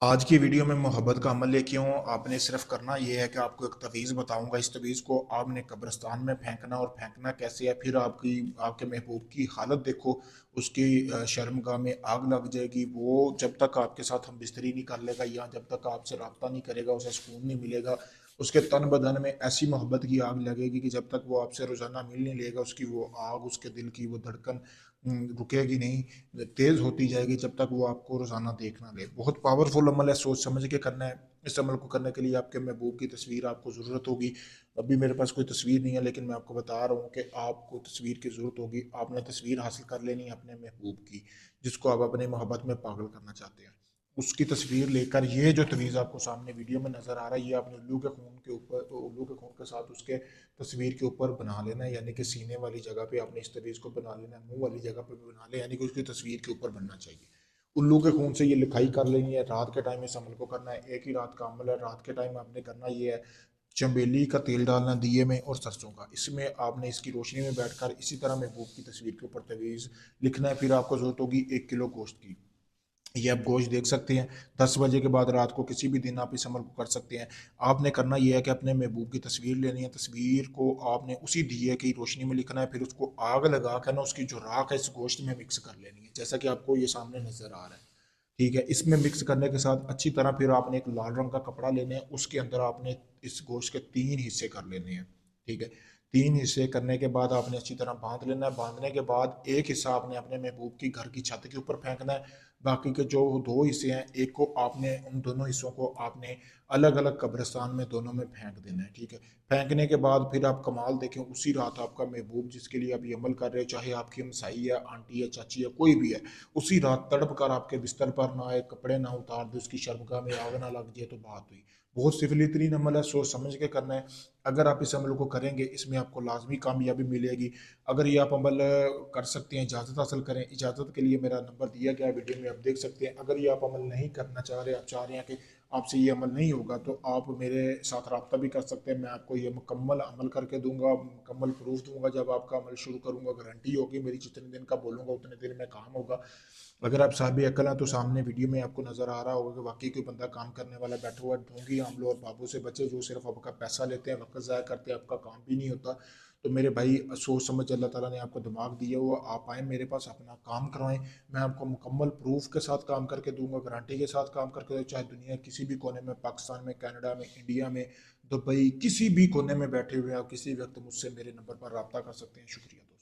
आज की वीडियो में मोहब्बत का अमल लेके हूँ। आपने सिर्फ करना ये है कि आपको एक तवीज़ बताऊंगा। इस तवीज़ को आपने कब्रिस्तान में फेंकना, और फेंकना कैसे है, फिर आपके महबूब की हालत देखो। उसकी शर्मगाह में आग लग जाएगी। वो जब तक आपके साथ हम बिस्तरी नहीं कर लेगा या जब तक आपसे रब्ता नहीं करेगा, उसे सुकून नहीं मिलेगा। उसके तन बदन में ऐसी मोहब्बत की आग लगेगी कि जब तक वो आपसे रोज़ाना मिल नहीं लेगा, उसकी वो आग, उसके दिल की वो धड़कन रुकेगी नहीं, तेज़ होती जाएगी जब तक वो आपको रोज़ाना देख ना ले। बहुत पावरफुल अमल है, सोच समझ के करना है। इस अमल को करने के लिए आपके महबूब की तस्वीर आपको ज़रूरत होगी। अभी मेरे पास कोई तस्वीर नहीं है, लेकिन मैं आपको बता रहा हूँ कि आपको तस्वीर की ज़रूरत होगी। आपने तस्वीर हासिल कर लेनी है अपने महबूब की, जिसको आप अपने मोहब्बत में पागल करना चाहते हैं। उसकी तस्वीर लेकर, ये जो तवीज़ आपको सामने वीडियो में नज़र आ रहा है, ये आपने उल्लू के खून के ऊपर, उल्लू के खून के साथ उसके तस्वीर के ऊपर बना लेना है। यानी कि सीने वाली जगह पे आपने इस तवीज़ को बना लेना है, मुंह वाली जगह पे भी बना ले, यानी कि उसकी तस्वीर के ऊपर बनना चाहिए। उल्लू के खून से ये लिखाई कर लेनी है। रात के टाइम इस अमल को करना है, एक ही रात का अमल है। रात के टाइम आपने करना ये है, चमेली का तेल डालना दिए में और सरसों का, इसमें आपने इसकी रोशनी में बैठकर इसी तरह महबूब की तस्वीर के ऊपर तवीज़ लिखना है। फिर आपको जरूरत होगी 1 किलो गोश्त की। ये आप गोश्त देख सकते हैं। 10 बजे के बाद रात को किसी भी दिन आप इस अमल को कर सकते हैं। आपने करना यह है कि अपने महबूब की तस्वीर लेनी है। तस्वीर को आपने उसी दिए की रोशनी में लिखना है, फिर उसको आग लगा कर ना उसकी जो राख है इस गोश्त में मिक्स कर लेनी है, जैसा कि आपको ये सामने नजर आ रहा है। ठीक है, इसमें मिक्स करने के साथ अच्छी तरह फिर आपने एक लाल रंग का कपड़ा लेना है, उसके अंदर आपने इस गोश्त के 3 हिस्से कर लेने हैं। ठीक है, 3 हिस्से करने के बाद आपने अच्छी तरह बांध लेना है। बांधने के बाद एक हिस्सा आपने अपने महबूब की घर की छत के ऊपर फेंकना है। बाकी के जो 2 हिस्से हैं, एक को आपने, उन दोनों हिस्सों को आपने अलग अलग कब्रिस्तान में दोनों में फेंक देना है। ठीक है, फेंकने के बाद फिर आप कमाल देखें, उसी रात आपका महबूब जिसके लिए आप ये अमल कर रहे हो, चाहे आपकी हमसाई है, आंटी है, चाची है, कोई भी है, उसी रात तड़प कर आपके बिस्तर पर ना आए, कपड़े ना उतार दे, उसकी शर्मगाह में आग ना लग जाए, तो बात हुई। बहुत सिफिली तरीन अमल है, सोच समझ के करना है। अगर आप इस अमल को करेंगे, इसमें आपको लाजमी कामयाबी मिलेगी। अगर ये आप अमल कर सकते हैं, इजाज़त हासिल करें। इजाज़त के लिए मेरा नंबर दिया गया है वीडियो में, आप देख सकते हैं। अगर ये आप अमल नहीं करना चाह रहे, आप चाह रहे हैं कि आपसे ये अमल नहीं होगा, तो आप मेरे साथ रब्ता भी कर सकते हैं। मैं आपको ये मुकम्मल अमल करके दूंगा, मुकम्मल प्रूफ दूंगा। जब आपका अमल शुरू करूंगा, गारंटी होगी मेरी, जितने दिन का बोलूंगा उतने दिन में काम होगा। अगर आप साहब अकल हैं तो सामने वीडियो में आपको नज़र आ रहा होगा कि वाकई कोई बंदा काम करने वाला बैठा हुआ है। ढोंगी आमलों और बाबू से बचे, जो सिर्फ आपका पैसा लेते हैं, वक्त ज़ाया करते हैं, आपका काम भी नहीं होता। तो मेरे भाई, सोच समझ अल्लाह ताला ने आपको दिमाग दिया हुआ, आप आएँ मेरे पास, अपना काम करवाएं। मैं आपको मुकम्मल प्रूफ के साथ काम करके दूंगा, गारंटी के साथ काम करके दूंगा। चाहे दुनिया किसी भी कोने में, पाकिस्तान में, कनाडा में, इंडिया में, दुबई, किसी भी कोने में बैठे हुए आप किसी वक्त मुझसे मेरे नंबर पर रब्ता कर सकते हैं। शुक्रिया दोस्तों।